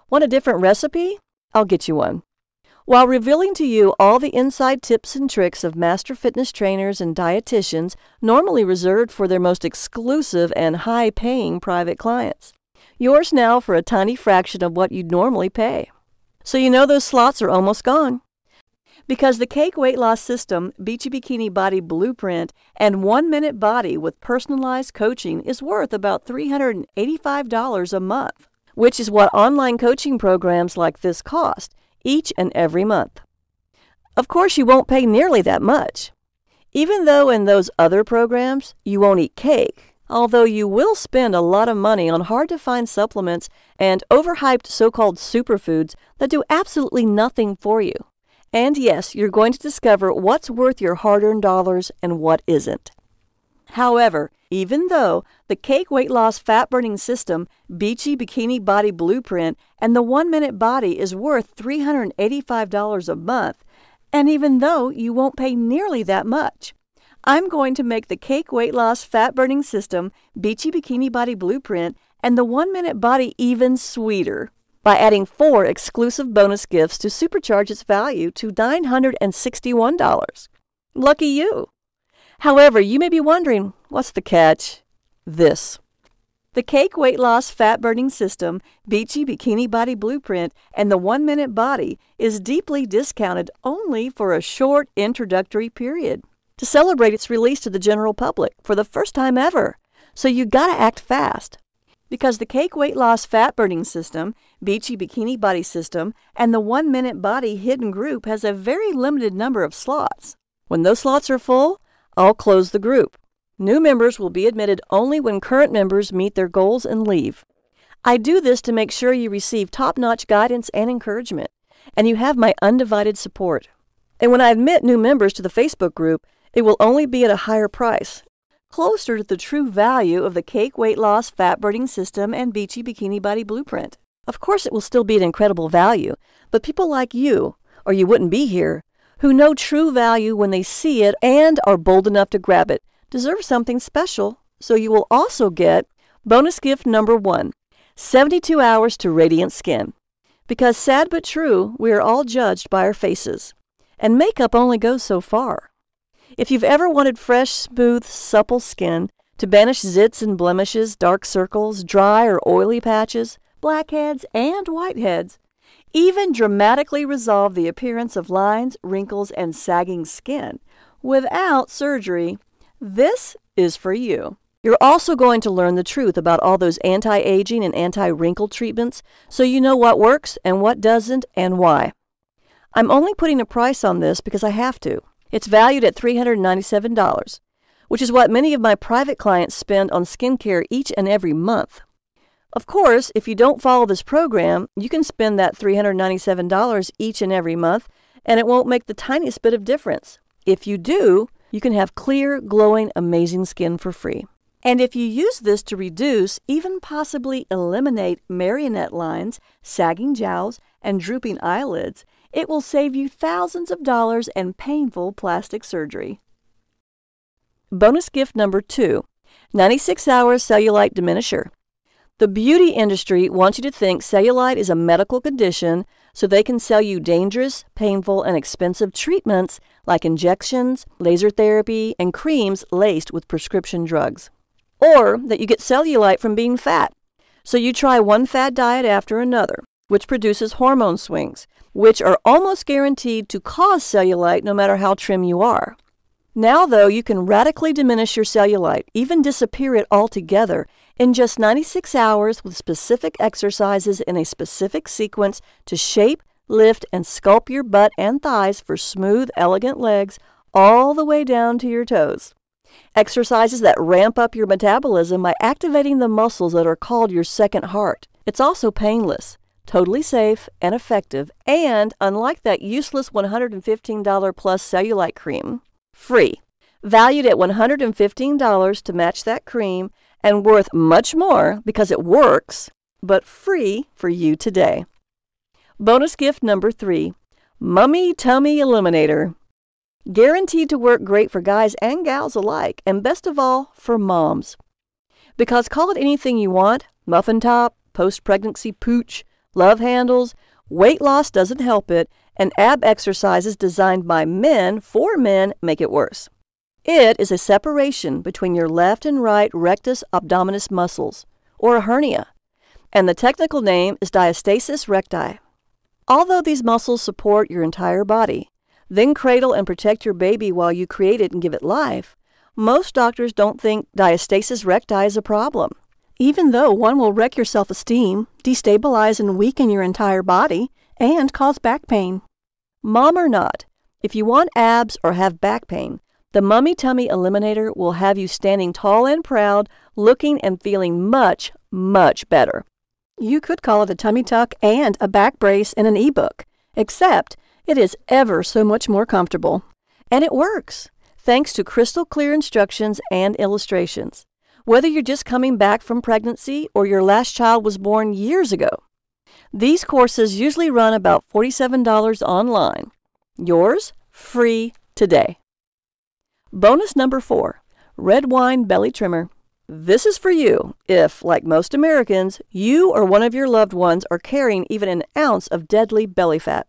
Want a different recipe? I'll get you one. While revealing to you all the inside tips and tricks of master fitness trainers and dietitians normally reserved for their most exclusive and high-paying private clients. Yours now for a tiny fraction of what you'd normally pay. So you know those slots are almost gone. Because the Cake Weight Loss System, Beachy Bikini Body Blueprint, and 1-Minute Body with personalized coaching is worth about $385 a month, which is what online coaching programs like this cost each and every month. Of course, you won't pay nearly that much. Even though in those other programs, you won't eat cake, although you will spend a lot of money on hard-to-find supplements and overhyped so-called superfoods that do absolutely nothing for you. And yes, you're going to discover what's worth your hard-earned dollars and what isn't. However, even though the Cake Weight Loss Fat-Burning System, Beachy Bikini Body Blueprint, and the 1-Minute Body is worth $385 a month, and even though you won't pay nearly that much, I'm going to make the Cake Weight Loss Fat-Burning System, Beachy Bikini Body Blueprint, and the 1-Minute Body even sweeter by adding 4 exclusive bonus gifts to supercharge its value to $961. Lucky you! However, you may be wondering, what's the catch? This. The Cake Weight Loss Fat-Burning System, Beachy Bikini Body Blueprint, and the 1-Minute Body is deeply discounted only for a short introductory period to celebrate its release to the general public for the first time ever. So you gotta act fast. Because the Cake Weight Loss Fat-Burning System, Beachy Bikini Body System, and the 1-Minute Body Hidden Group has a very limited number of slots. When those slots are full, I'll close the group. New members will be admitted only when current members meet their goals and leave. I do this to make sure you receive top-notch guidance and encouragement, and you have my undivided support. And when I admit new members to the Facebook group, it will only be at a higher price, closer to the true value of the Cake Weight Loss Fat-Burning System and Beachy Bikini Body Blueprint. Of course, it will still be an incredible value, but people like you, or you wouldn't be here, who know true value when they see it and are bold enough to grab it, deserve something special. So you will also get bonus gift number 1, 72 hours to radiant skin. Because sad but true, we are all judged by our faces. And makeup only goes so far. If you've ever wanted fresh, smooth, supple skin to banish zits and blemishes, dark circles, dry or oily patches, blackheads and whiteheads, even dramatically resolve the appearance of lines, wrinkles, and sagging skin without surgery, this is for you. You're also going to learn the truth about all those anti-aging and anti-wrinkle treatments so you know what works and what doesn't and why. I'm only putting a price on this because I have to. It's valued at $397, which is what many of my private clients spend on skincare each and every month. Of course, if you don't follow this program, you can spend that $397 each and every month, and it won't make the tiniest bit of difference. If you do, you can have clear, glowing, amazing skin for free. And if you use this to reduce, even possibly eliminate marionette lines, sagging jowls, and drooping eyelids, it will save you thousands of dollars and painful plastic surgery. Bonus gift number 2, 96 Hours Cellulite Diminisher. The beauty industry wants you to think cellulite is a medical condition so they can sell you dangerous, painful, and expensive treatments like injections, laser therapy, and creams laced with prescription drugs. Or that you get cellulite from being fat. So you try one fad diet after another, which produces hormone swings, which are almost guaranteed to cause cellulite no matter how trim you are. Now, though, you can radically diminish your cellulite, even disappear it altogether, in just 96 hours with specific exercises in a specific sequence to shape, lift, and sculpt your butt and thighs for smooth, elegant legs all the way down to your toes. Exercises that ramp up your metabolism by activating the muscles that are called your second heart. It's also painless, totally safe and effective, and unlike that useless $115 plus cellulite cream, free. Valued at $115 to match that cream and worth much more because it works, but free for you today. Bonus gift number 3, Mummy Tummy Eliminator. Guaranteed to work great for guys and gals alike, and best of all, for moms. Because call it anything you want, muffin top, post-pregnancy pooch, love handles, weight loss doesn't help it, and ab exercises designed by men for men make it worse. It is a separation between your left and right rectus abdominis muscles, or a hernia, and the technical name is diastasis recti. Although these muscles support your entire body, then cradle and protect your baby while you create it and give it life, most doctors don't think diastasis recti is a problem, even though one will wreck your self-esteem, destabilize and weaken your entire body, and cause back pain. Mom or not, if you want abs or have back pain, the Mummy Tummy Eliminator will have you standing tall and proud, looking and feeling much, much better. You could call it a tummy tuck and a back brace in an ebook, except it is ever so much more comfortable. And it works, thanks to crystal clear instructions and illustrations. Whether you're just coming back from pregnancy or your last child was born years ago. These courses usually run about $47 online. Yours, free today. Bonus number 4, Red Wine Belly Trimmer. This is for you if, like most Americans, you or one of your loved ones are carrying even an ounce of deadly belly fat.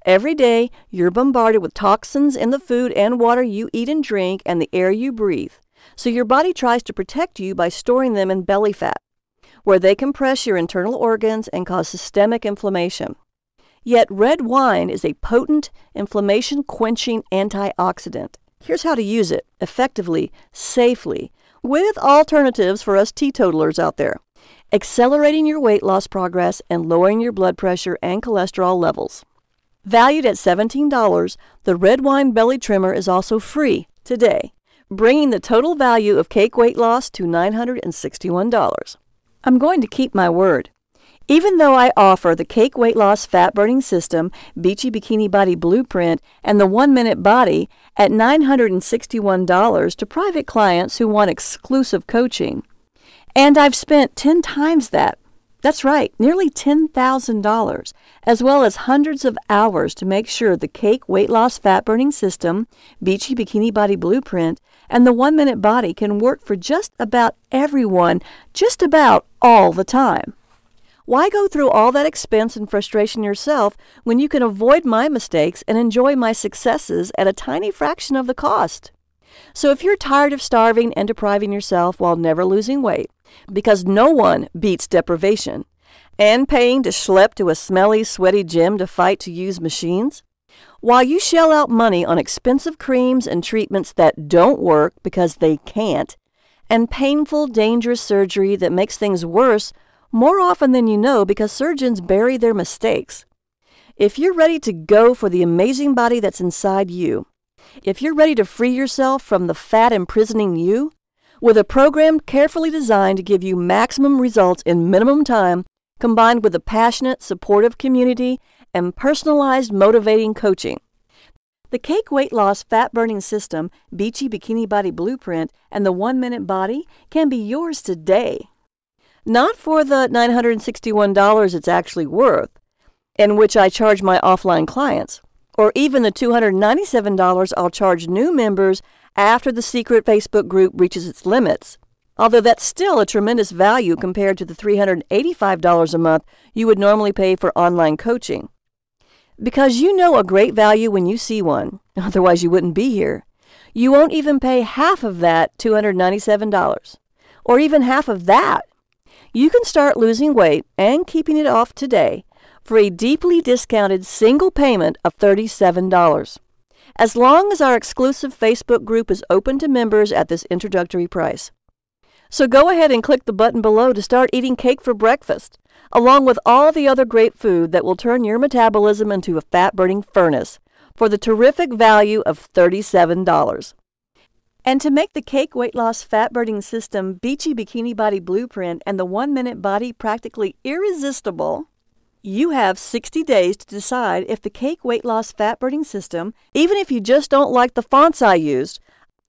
Every day, you're bombarded with toxins in the food and water you eat and drink and the air you breathe. So your body tries to protect you by storing them in belly fat, where they compress your internal organs and cause systemic inflammation. Yet red wine is a potent, inflammation-quenching antioxidant. Here's how to use it effectively, safely, with alternatives for us teetotalers out there, accelerating your weight loss progress and lowering your blood pressure and cholesterol levels. Valued at $17, the Red Wine Belly Trimmer is also free today, bringing the total value of cake weight loss to $961. I'm going to keep my word. Even though I offer the Cake Weight Loss Fat Burning System, Beachy Bikini Body Blueprint, and the 1-Minute Body at $961 to private clients who want exclusive coaching, and I've spent 10 times that That's right, nearly $10,000, as well as hundreds of hours to make sure the Cake Weight Loss Fat Burning System, Beachy Bikini Body Blueprint, and the 1 Minute Body can work for just about everyone, just about all the time. Why go through all that expense and frustration yourself when you can avoid my mistakes and enjoy my successes at a tiny fraction of the cost? So if you're tired of starving and depriving yourself while never losing weight, because no one beats deprivation, and paying to schlep to a smelly, sweaty gym to fight to use machines, while you shell out money on expensive creams and treatments that don't work because they can't, and painful, dangerous surgery that makes things worse more often than you know because surgeons bury their mistakes. If you're ready to go for the amazing body that's inside you, if you're ready to free yourself from the fat imprisoning you, with a program carefully designed to give you maximum results in minimum time, combined with a passionate, supportive community and personalized, motivating coaching, the Cake Weight Loss Fat Burning System, Beachy Bikini Body Blueprint, and the 1 Minute Body can be yours today. Not for the $961 it's actually worth, in which I charge my offline clients, or even the $297 I'll charge new members after the secret Facebook group reaches its limits, although that's still a tremendous value compared to the $385 a month you would normally pay for online coaching. Because you know a great value when you see one, otherwise you wouldn't be here. You won't even pay half of that $297, or even half of that. You can start losing weight and keeping it off today for a deeply discounted single payment of $37, as long as our exclusive Facebook group is open to members at this introductory price. So go ahead and click the button below to start eating cake for breakfast, along with all the other great food that will turn your metabolism into a fat-burning furnace, for the terrific value of $37. And to make the Cake Weight Loss Fat Burning System, Beachy Bikini Body Blueprint, and the 1 Minute Body practically irresistible, you have 60 days to decide if the Cake Weight Loss Fat Burning System, even if you just don't like the fonts I used,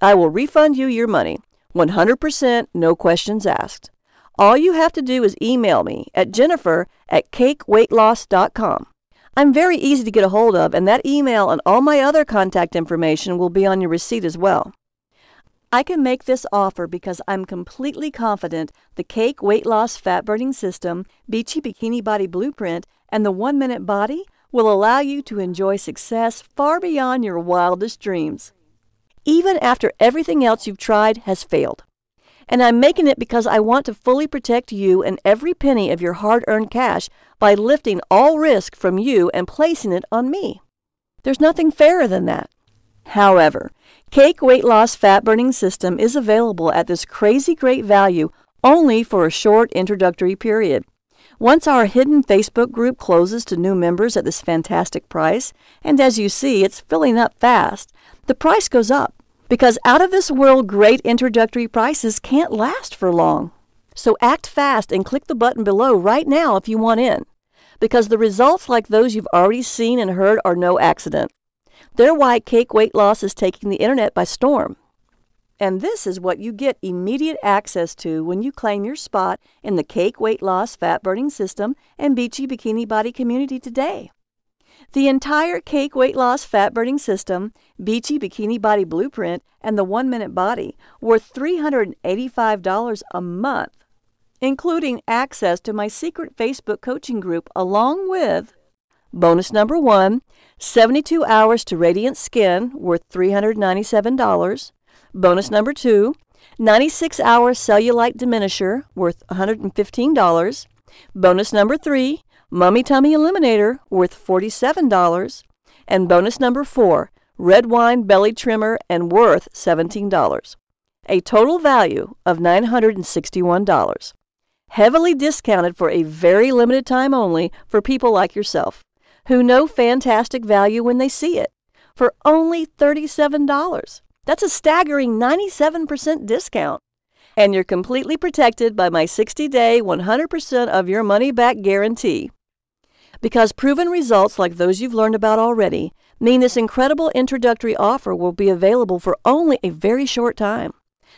I will refund you your money, 100%, no questions asked. All you have to do is email me at jennifer@cakeweightloss.com. I'm very easy to get a hold of, and that email and all my other contact information will be on your receipt as well. I can make this offer because I'm completely confident the Cake Weight Loss Fat Burning System, Beachy Bikini Body Blueprint, and the 1 Minute Body will allow you to enjoy success far beyond your wildest dreams, even after everything else you've tried has failed. And I'm making it because I want to fully protect you and every penny of your hard-earned cash by lifting all risk from you and placing it on me. There's nothing fairer than that. However, Cake Weight Loss Fat Burning System is available at this crazy great value only for a short introductory period. Once our hidden Facebook group closes to new members at this fantastic price, and as you see, it's filling up fast, the price goes up, because out-of-this-world great introductory prices can't last for long. So act fast and click the button below right now if you want in, because the results like those you've already seen and heard are no accident. They're why Cake Weight Loss is taking the internet by storm. And this is what you get immediate access to when you claim your spot in the Cake Weight Loss Fat Burning System and Beachy Bikini Body community today. The entire Cake Weight Loss Fat Burning System, Beachy Bikini Body Blueprint, and the 1 Minute Body worth $385 a month, including access to my secret Facebook coaching group along with bonus number 1, 72 hours to radiant skin worth $397, bonus number 2, 96-hour cellulite diminisher worth $115, bonus number 3, Mummy Tummy Eliminator worth $47, and bonus number 4, Red Wine Belly Trimmer and worth $17. A total value of $961. Heavily discounted for a very limited time only for people like yourself, who know fantastic value when they see it, for only $37. That's a staggering 97% discount. And you're completely protected by my 60-day, 100% of your money back guarantee. Because proven results like those you've learned about already mean this incredible introductory offer will be available for only a very short time.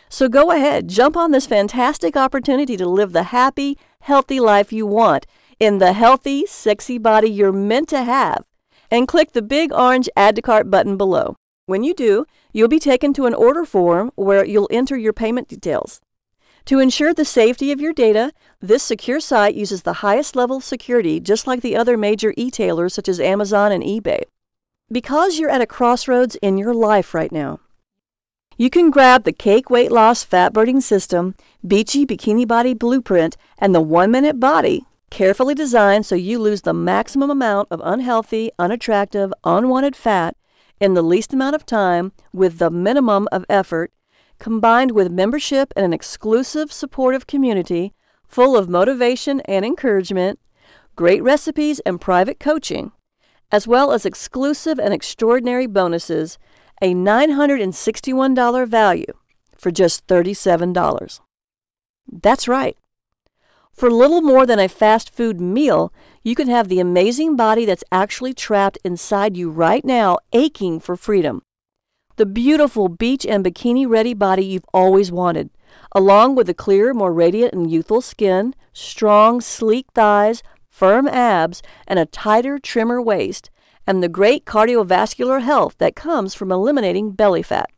So go ahead, jump on this fantastic opportunity to live the happy, healthy life you want in the healthy, sexy body you're meant to have, and click the big orange Add to Cart button below. When you do, you'll be taken to an order form where you'll enter your payment details. To ensure the safety of your data, this secure site uses the highest level of security, just like the other major e-tailers such as Amazon and eBay. Because you're at a crossroads in your life right now, you can grab the Cake Weight Loss Fat Burning System, Beachy Bikini Body Blueprint, and the 1-Minute Body, carefully designed so you lose the maximum amount of unhealthy, unattractive, unwanted fat in the least amount of time with the minimum of effort, combined with membership in an exclusive supportive community full of motivation and encouragement, great recipes and private coaching, as well as exclusive and extraordinary bonuses, a $961 value for just $37. That's right. For little more than a fast food meal, you can have the amazing body that's actually trapped inside you right now, aching for freedom. The beautiful beach and bikini-ready body you've always wanted, along with the clearer, more radiant and youthful skin, strong, sleek thighs, firm abs, and a tighter, trimmer waist, and the great cardiovascular health that comes from eliminating belly fat,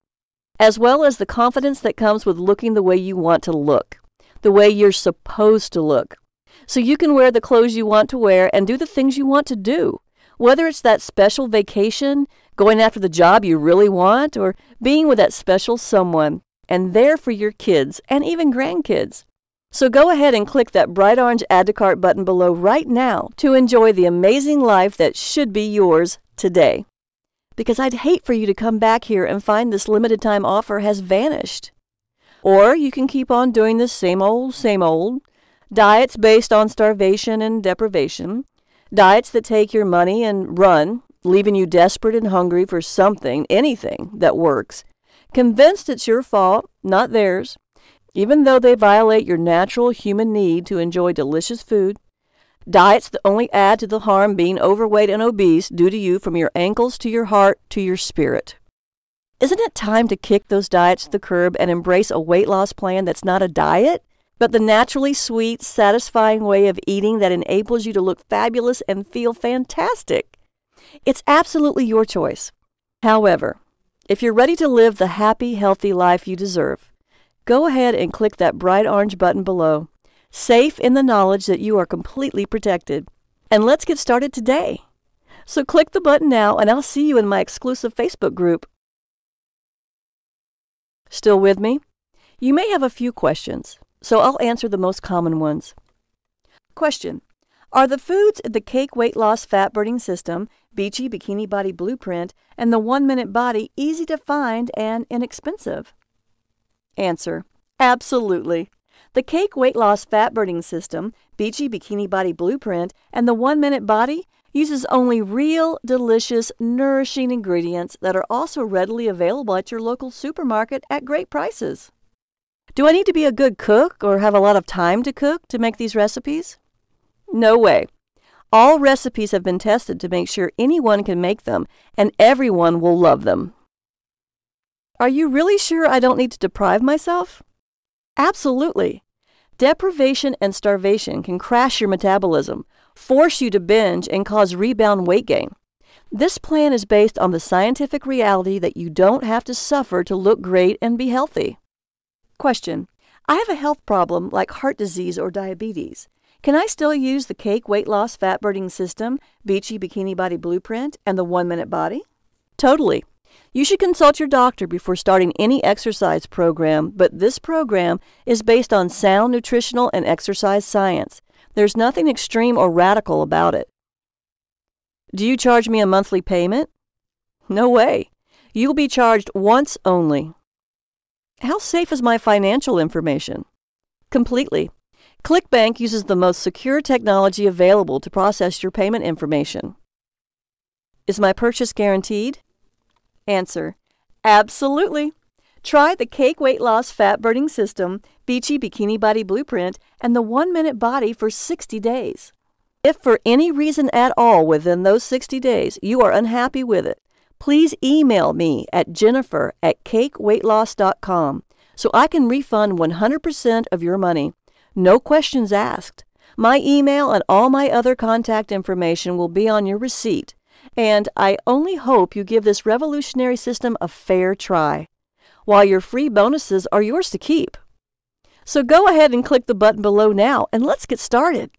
as well as the confidence that comes with looking the way you want to look, the way you're supposed to look, so you can wear the clothes you want to wear and do the things you want to do, whether it's that special vacation, going after the job you really want, or being with that special someone, and there for your kids and even grandkids. So go ahead and click that bright orange Add to Cart button below right now to enjoy the amazing life that should be yours today. Because I'd hate for you to come back here and find this limited time offer has vanished. Or you can keep on doing the same old, diets based on starvation and deprivation, diets that take your money and run, leaving you desperate and hungry for something, anything that works, convinced it's your fault, not theirs, even though they violate your natural human need to enjoy delicious food, diets that only add to the harm being overweight and obese do to you from your ankles to your heart to your spirit. Isn't it time to kick those diets to the curb and embrace a weight loss plan that's not a diet, but the naturally sweet, satisfying way of eating that enables you to look fabulous and feel fantastic? It's absolutely your choice. However, if you're ready to live the happy, healthy life you deserve, go ahead and click that bright orange button below, safe in the knowledge that you are completely protected. And let's get started today. So click the button now, and I'll see you in my exclusive Facebook group. Still with me? You may have a few questions, so I'll answer the most common ones. Question: are the foods in the Cake Weight Loss Fat Burning System, Beachy Bikini Body Blueprint, and the 1-Minute Body easy to find and inexpensive? Answer: absolutely. The Cake Weight Loss Fat Burning System, Beachy Bikini Body Blueprint, and the 1-Minute Body uses only real, delicious, nourishing ingredients that are also readily available at your local supermarket at great prices. Do I need to be a good cook or have a lot of time to cook to make these recipes? No way. All recipes have been tested to make sure anyone can make them and everyone will love them. Are you really sure I don't need to deprive myself? Absolutely. Deprivation and starvation can crash your metabolism, force you to binge, and cause rebound weight gain. This plan is based on the scientific reality that you don't have to suffer to look great and be healthy. Question: I have a health problem like heart disease or diabetes. Can I still use the Cake Weight Loss Fat Burning System, Beachy Bikini Body Blueprint, and the 1-Minute Body? Totally. You should consult your doctor before starting any exercise program, but this program is based on sound nutritional and exercise science. There's nothing extreme or radical about it. Do you charge me a monthly payment? No way. You'll be charged once only. How safe is my financial information? Completely. ClickBank uses the most secure technology available to process your payment information. Is my purchase guaranteed? Answer: absolutely. Try the Cake Weight Loss Fat Burning System, Beachy Bikini Body Blueprint, and the 1-Minute Body for 60 days. If for any reason at all within those 60 days you are unhappy with it, please email me at jennifer@cakeweightloss.com so I can refund 100% of your money. No questions asked. My email and all my other contact information will be on your receipt, and I only hope you give this revolutionary system a fair try, while your free bonuses are yours to keep. So go ahead and click the button below now, and let's get started.